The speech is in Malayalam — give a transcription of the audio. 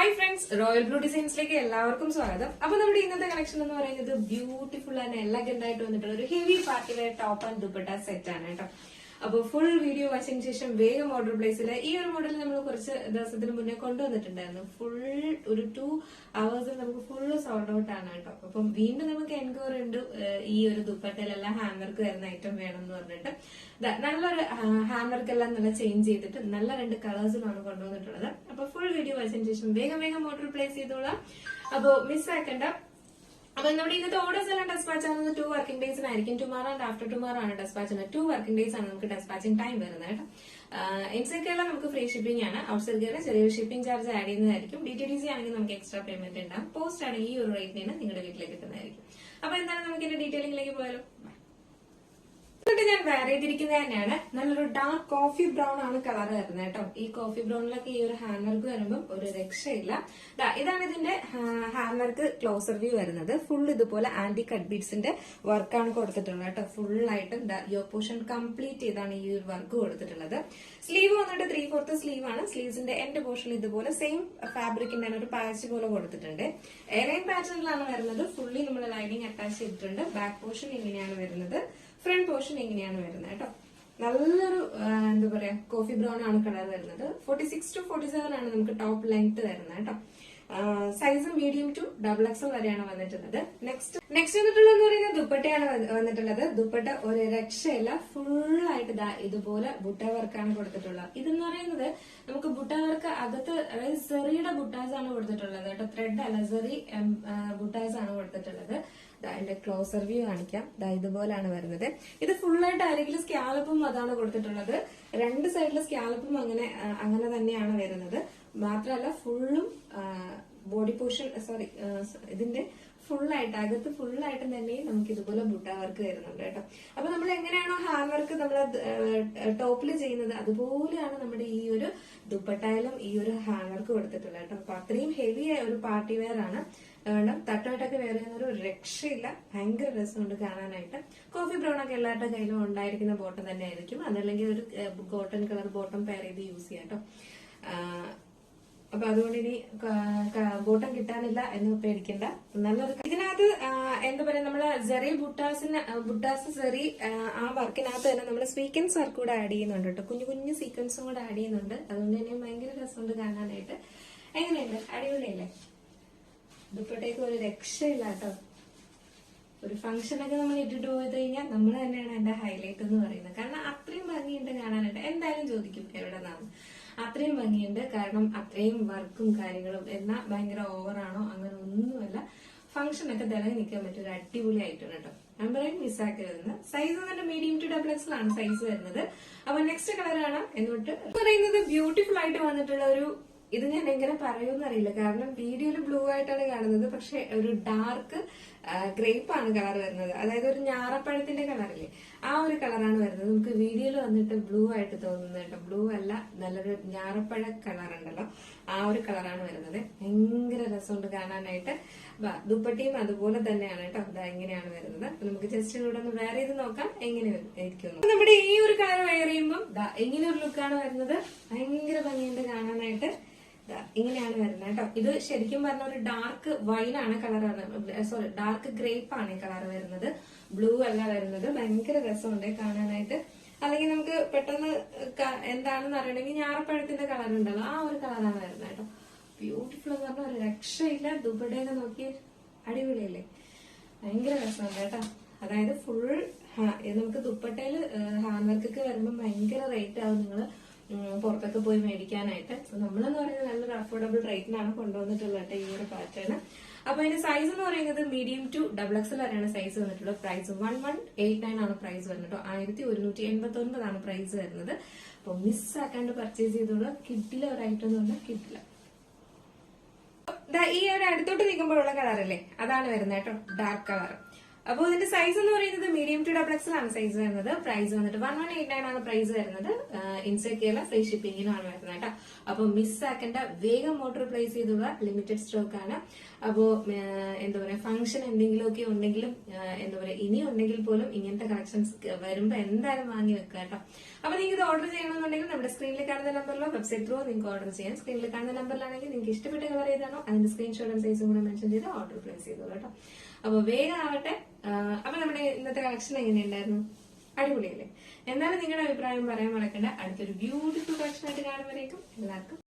ഹായ് ഫ്രണ്ട്സ്, റോയൽ ബ്ലൂ ഡിസൈൻസിലേക്ക് എല്ലാവർക്കും സ്വാഗതം. അപ്പൊ നമ്മുടെ ഇന്നത്തെ കളക്ഷൻ എന്ന് പറയുന്നത് ബ്യൂട്ടിഫുൾ ആൻഡ് എലഗന്റ് ആയിട്ട് വന്നിട്ടുള്ള ഒരു heavy party wear top and dupatta set ആണ് കേട്ടോ. അപ്പൊ ഫുൾ വീഡിയോ വാച്ചിന് ശേഷം വേഗം ഓർഡർ പ്ലേസിൽ ഈ ഒരു മോഡൽ നമ്മൾ കുറച്ച് ദിവസത്തിന് മുന്നേ കൊണ്ടുവന്നിട്ടുണ്ടായിരുന്നു. ഫുൾ ഒരു 2 hours നമുക്ക് ഫുള്ള് സോൾഡ് ഔട്ട് ആണ് കേട്ടോ. അപ്പം വീണ്ടും നമുക്ക് എൻക്വയറി ഉണ്ട് ഈ ഒരു ദുപ്പട്ടയിലെല്ലാം ഹാൻഡ് വർക്ക് വരുന്ന ഐറ്റം വേണം എന്ന് പറഞ്ഞിട്ട് നല്ലൊരു ഹാൻഡ് വർക്ക് എല്ലാം നല്ല ചേഞ്ച് ചെയ്തിട്ട് നല്ല 2 കളേഴ്സിലാണ് കൊണ്ടുവന്നിട്ടുള്ളത്. അപ്പൊ ഫുൾ വീഡിയോ വാച്ചിന് ശേഷം വേഗം ഓർഡർ പ്ലേസ് ചെയ്തോളാം. അപ്പൊ മിസ്സാക്കണ്ട. അപ്പൊ നമ്മുടെ ഇന്നത്തെ ഓർഡേഴ്സ് എല്ലാം ഡെസ്പാച്ച് ആകുന്നത് 2 വർക്കിംഗ് ഡേയ്സിനായിരിക്കും. ടുമാറോ ആൻഡ് ആഫ്റ്റർ ടുമാറോ ആണ് ഡെസ്പാച്ച്. 2 വർക്കിംഗ് ഡേയ്സ് ആണ് നമുക്ക് ഡെസ്പാച്ചിങ് ടൈം വരുന്നത് കേട്ടോ. ഇൻസൈഡ് കേരള നമുക്ക് ഫ്രീ ഷിപ്പിംഗ് ആണ്. ഔട്ട്സൈഡ് കേരള ചെറിയൊരു ഷിപ്പിംഗ് ചാർജ് ആഡ് ചെയ്യുന്നതായിരിക്കും. DTDC ആണെങ്കിൽ നമുക്ക് എക്സ്ട്രാ പേയ്മെന്റ് ഉണ്ടാവും. പോസ്റ്റ് ആണെങ്കിൽ ഈ ഒരു റേറ്റിന് നിങ്ങളുടെ വീട്ടിലേക്ക് എത്തുന്നതായിരിക്കും. അപ്പൊ എന്താണ് നമുക്ക് ഇതിന്റെ ഡീറ്റെയിലിംഗിലേക്ക് പോയാലോ. ഞാൻ വെയർ ചെയ്തിരിക്കുന്നത് തന്നെയാണ്. നല്ലൊരു ഡാർക്ക് കോഫി ബ്രൗൺ ആണ് കളർ വരുന്നത് കേട്ടോ. ഈ കോഫി ബ്രൗണിലൊക്കെ ഈ ഒരു ഹാൻഡ് വർക്ക് വരുമ്പോൾ ഒരു രക്ഷയില്ല. ഇതാണ് ഇതിന്റെ ഹാൻഡ് വർക്ക് ക്ലോസർ വ്യൂ വരുന്നത്. ഫുൾ ഇതുപോലെ ആന്റി കട്ട് ബീഡ്സിന്റെ വർക്കാണ് കൊടുത്തിട്ടുള്ളത് കേട്ടോ. ഫുൾ ആയിട്ട് യോ പോർഷൻ കംപ്ലീറ്റ് ചെയ്താണ് ഈ ഒരു വർക്ക് കൊടുത്തിട്ടുള്ളത്. സ്ലീവ് വന്നിട്ട് 3/4 സ്ലീവ് ആണ്. സ്ലീവ്സിന്റെ എൻഡ് പോർഷൻ ഇതുപോലെ സെയിം ഫാബ്രിക്കിന്റെ ഒരു പാച്ച് പോലെ കൊടുത്തിട്ടുണ്ട്. എയർലൈൻ പാറ്റേണിലാണ് വരുന്നത്. ഫുള്ളി നമ്മൾ ലൈനിങ് അറ്റാച്ച് ചെയ്തിട്ടുണ്ട്. ബാക്ക് പോർഷൻ ഇങ്ങനെയാണ് വരുന്നത്. ഫ്രണ്ട് പോർഷൻ എങ്ങനെയാണ് വരുന്നത് കേട്ടോ. നല്ലൊരു എന്താ പറയാ കോഫി ബ്രൗൺ ആണ് കളർ വരുന്നത്. 46 to 47 ആണ് നമുക്ക് ടോപ്പ് ലെങ്ത് വരുന്നത് കേട്ടോ. സൈസ് മീഡിയം ടു XXL വരെയാണ് വന്നിട്ടുള്ളത്. നെക്സ്റ്റ് വന്നിട്ടുള്ളതെന്ന് പറയുന്നത് ദുപ്പട്ടയാണ് വന്നിട്ടുള്ളത്. ദുപ്പട്ട ഒരു രക്ഷയില്ല. ഫുൾ ആയിട്ട് ഇതുപോലെ ബുട്ട വർക്കാണ് കൊടുത്തിട്ടുള്ളത്. ഇതെന്ന് പറയുന്നത് നമുക്ക് ബുട്ട വർക്ക് അകത്ത് അതായത് സെറിയുടെ ബുട്ടാസ് ആണ് കൊടുത്തിട്ടുള്ളത് കേട്ടോ. ത്രെഡ് അല്ല, സെറി ബുട്ടാസ് ആണ് കൊടുത്തിട്ടുള്ളത്. അതിന്റെ ക്ലോസർ വ്യൂ കാണിക്കാം. ഇതുപോലാണ് വരുന്നത്. ഇത് ഫുള്ളായിട്ട് അരികിൽ സ്കാലപ്പും അതാണ് കൊടുത്തിട്ടുള്ളത്. 2 സൈഡിലെ സ്കാലപ്പും അങ്ങനെ തന്നെയാണ് വരുന്നത്. മാത്രമല്ല ഫുള്ളും ബോഡി പോർഷൻ ഇതിന്റെ ഫുള്ളായിട്ട് അകത്ത് ഫുള്ളായിട്ട് തന്നെ നമുക്ക് ഇതുപോലെ ബുട്ട വർക്ക് വരുന്നുണ്ട് കേട്ടോ. അപ്പൊ നമ്മൾ എങ്ങനെയാണോ ഹാൻഡ് വർക്ക് നമ്മൾ ടോപ്പിൽ ചെയ്യുന്നത് അതുപോലെയാണ് നമ്മുടെ ഈ ഒരു ദുപ്പട്ടയിലും ഈ ഒരു ഹാൻഡ് വർക്ക് കൊടുത്തിട്ടുള്ളത് കേട്ടോ. അപ്പൊ അത്രയും ഹെവി ഒരു പാർട്ടി വെയർ ആണ്. തട്ടുമായിട്ടൊക്കെ വെയർ ചെയ്യുന്ന ഒരു രക്ഷയില്ല. ഭയങ്കര രസമുണ്ട് കാണാനായിട്ട്. കോഫി ബ്രൗൺ ഒക്കെ എല്ലാവരുടെ കയ്യിലും ഉണ്ടായിരിക്കുന്ന ബോട്ടം തന്നെ ആയിരിക്കും. അതല്ലെങ്കിൽ ഒരു കോട്ടൺ കളർ ബോട്ടം പെയർ ചെയ്ത് യൂസ് ചെയ്യാം കേട്ടോ. അപ്പൊ അതുകൊണ്ട് ഇനി ബോട്ടം കിട്ടാനില്ല എന്ന് പേടിക്കണ്ട. നല്ലൊരു ഇതിനകത്ത് എന്താ പറയാ നമ്മള് സെറി ബുട്ടാസ് സെറി ആ വർക്കിനകത്ത് തന്നെ നമ്മള് സ്വീക്വൻസ് വർക്ക് കൂടെ ആഡ് ചെയ്യുന്നുണ്ട് കേട്ടോ. കുഞ്ഞു സീക്വൻസും കൂടെ ആഡ് ചെയ്യുന്നുണ്ട്. അതുകൊണ്ട് തന്നെ ഭയങ്കര രസമുണ്ട് കാണാനായിട്ട്. എങ്ങനെയുണ്ട്? അടിപൊളിയല്ലേ? ദുപ്പട്ടയ്ക്ക് ഒരു രക്ഷയില്ല കേട്ടോ. ഒരു ഫംഗ്ഷനൊക്കെ നമ്മൾ ഇട്ടിട്ട് പോയത് കഴിഞ്ഞാൽ നമ്മൾ തന്നെയാണ് എന്റെ ഹൈലൈറ്റ് എന്ന് പറയുന്നത്. കാരണം അത്രയും ഭംഗിയുണ്ട് കാണാനായിട്ട്. എന്തായാലും ചോദിക്കും എവിടെ നിന്നാണ്. അത്രയും ഭംഗിയുണ്ട്. കാരണം അത്രയും വർക്കും കാര്യങ്ങളും എന്നാൽ ഭയങ്കര ഓവറാണോ അങ്ങനെ ഒന്നുമല്ല. ഫംഗ്ഷനൊക്കെ തിളങ്ങി നിൽക്കാൻ പറ്റിയ ഒരു അടിപൊളി ആയിട്ടാണ് കേട്ടോ. ഞാൻ പറയും മിസ്സാക്കരുതെന്ന്. സൈസ് വന്നിട്ട് മീഡിയം ടു XXL ആണ് സൈസ് വരുന്നത്. അപ്പൊ നെക്സ്റ്റ് കളറാണ് എന്നിട്ട് പറയുന്നത് ബ്യൂട്ടിഫുൾ ആയിട്ട് വന്നിട്ടുള്ള ഒരു ഇത് ഞാൻ എങ്ങനെ പറയുമെന്ന് അറിയില്ല. കാരണം വീഡിയോയിൽ ബ്ലൂ ആയിട്ടാണ് കാണുന്നത്. പക്ഷെ ഒരു ഡാർക്ക് ഗ്രേപ്പ് ആണ് കളർ വരുന്നത്. അതായത് ഒരു ഞാറപ്പഴത്തിന്റെ കളറില്ലേ ആ ഒരു കളറാണ് വരുന്നത്. നമുക്ക് വീഡിയോയിൽ വന്നിട്ട് ബ്ലൂ ആയിട്ട് തോന്നുന്നത് കേട്ടോ. ബ്ലൂ അല്ല, നല്ലൊരു ഞാറപ്പഴ കളർ ഉണ്ടല്ലോ ആ ഒരു കളറാണ് വരുന്നത്. ഭയങ്കര രസമുണ്ട് കാണാനായിട്ട്. ദുപ്പട്ടിയും അതുപോലെ തന്നെയാണ് കേട്ടോ. ഇങ്ങനെയാണ് വരുന്നത്. നമുക്ക് ജസ്റ്റ് ഇവിടെ ഒന്ന് വെയർ ചെയ്ത് നോക്കാം എങ്ങനെ ഇരിക്കുന്നു. നമ്മുടെ ഈ ഒരു കളർ വെയർ ചെയ്യുമ്പോൾ എങ്ങനെ ഒരു ലുക്കാണ് വരുന്നത്. ഭയങ്കര ഭംഗിയുണ്ട് കാണാനായിട്ട്. ഇങ്ങനെയാണ് വരുന്നത് കേട്ടോ. ഇത് ശരിക്കും പറഞ്ഞ ഒരു ഡാർക്ക് വൈനാണ് കളർ വരുന്നത്. സോറി, ഡാർക്ക് ഗ്രേപ്പ് ആണ് ഈ കളർ വരുന്നത്. ബ്ലൂ അല്ല വരുന്നത്. ഭയങ്കര രസമുണ്ട് കാണാനായിട്ട്. അല്ലെങ്കിൽ നമുക്ക് പെട്ടെന്ന് എന്താണെന്ന് അറിയണമെങ്കിൽ ഞാറപ്പഴത്തിന്റെ കളർ ഉണ്ടല്ലോ ആ ഒരു കളറാണ് വരുന്നത് കേട്ടോ. ബ്യൂട്ടിഫുൾ എന്ന് പറഞ്ഞാൽ ഒരു രക്ഷയില്ല. ദുപ്പട്ടയൊക്കെ നോക്കി അടിപൊളിയല്ലേ? ഭയങ്കര രസമുണ്ട് കേട്ടോ. അതായത് ഫുൾ നമുക്ക് ദുപ്പട്ടയിൽ ഹാൻഡ് വർക്കൊക്കെ വരുമ്പോൾ ഭയങ്കര റേറ്റ് ആവും നിങ്ങള് പുറത്തൊക്കെ പോയി മേടിക്കാനായിട്ട്. നമ്മളെന്ന് പറയുന്നത് നല്ലൊരു അഫോർഡബിൾ റേറ്റിനാണ് കൊണ്ടുവന്നിട്ടുള്ളത് ഈ ഒരു പാറ്റേൺ. അപ്പൊ അതിന്റെ സൈസ് എന്ന് പറയുന്നത് മീഡിയം ടു XXL വരെയാണ് സൈസ് വന്നിട്ടുള്ളത്. പ്രൈസ് 1189 ആണ് പ്രൈസ് വരുന്നത്. 1189 ആണ് പ്രൈസ് വരുന്നത്. അപ്പൊ മിസ്സാക്കാണ്ട് പർച്ചേസ് ചെയ്തോളൂ. കിട്ടില്ല ഒരു ഐറ്റം എന്ന് പറഞ്ഞാൽ കിട്ടില്ല. ഈ ഒരു അടുത്തോട്ട് നിൽക്കുമ്പോഴുള്ള കളറല്ലേ അതാണ് വരുന്നത് കേട്ടോ. Dark colour. അപ്പോൾ ഇതിന്റെ സൈസ് എന്ന് പറയുന്നത് മീഡിയം ടു ഡബിൾ എക്സൽ ആണ് സൈസ് വരുന്നത്. പ്രൈസ് വന്നിട്ട് 1189 ആണ് പ്രൈസ് വരുന്നത്. ഇൻസൈഡ് കേരള ഫ്രീ ഷിപ്പിംഗിനാണ് വരുന്നത് കേട്ടോ. അപ്പൊ മിസ് ആക്കേണ്ട, വേഗം ഓർഡർ പ്ലേസ് ചെയ്തുള്ള ലിമിറ്റഡ് സ്റ്റോക്ക് ആണ്. അപ്പോ എന്താ പറയാ, ഫംഗ്ഷൻ എന്തെങ്കിലുമൊക്കെ ഉണ്ടെങ്കിലും എന്താ പറയാ, ഇനി ഉണ്ടെങ്കിൽ പോലും ഇങ്ങനത്തെ കളക്ഷൻസ് വരുമ്പോ എന്തായാലും വാങ്ങി വെക്കുക കേട്ടോ. അപ്പൊ നിങ്ങൾക്ക് ഇത് ഓർഡർ ചെയ്യണമെന്നുണ്ടെങ്കിൽ നമ്മുടെ സ്ക്രീനിൽ കാണുന്ന നമ്പറിലോ വെബ്സൈറ്റ് ത്രൂ നിങ്ങൾക്ക് ഓർഡർ ചെയ്യാം. സ്ക്രീനിൽ കാണുന്ന നമ്പറിലാണെങ്കിൽ നിങ്ങൾക്ക് ഇഷ്ടപ്പെട്ട കളർ ഏതാണോ അതിന്റെ സ്ക്രീൻഷോട്ടും സൈസും കൂടെ മെൻഷൻ ചെയ്ത് ഓർഡർ പ്ലേസ് ചെയ്തോളൂ കേട്ടോ. അപ്പൊ വേഗം ആവട്ടെ. അപ്പൊ നമ്മുടെ ഇന്നത്തെ കളക്ഷൻ എങ്ങനെയുണ്ടായിരുന്നു? അടിപൊളിയല്ലേ? എന്നാലും നിങ്ങളുടെ അഭിപ്രായം പറയാൻ മറക്കണ്ട. അടുത്തൊരു ബ്യൂട്ടിഫുൾ കളക്ഷൻ ആയിട്ട് കാണുമ്പോഴേക്കും എല്ലാവർക്കും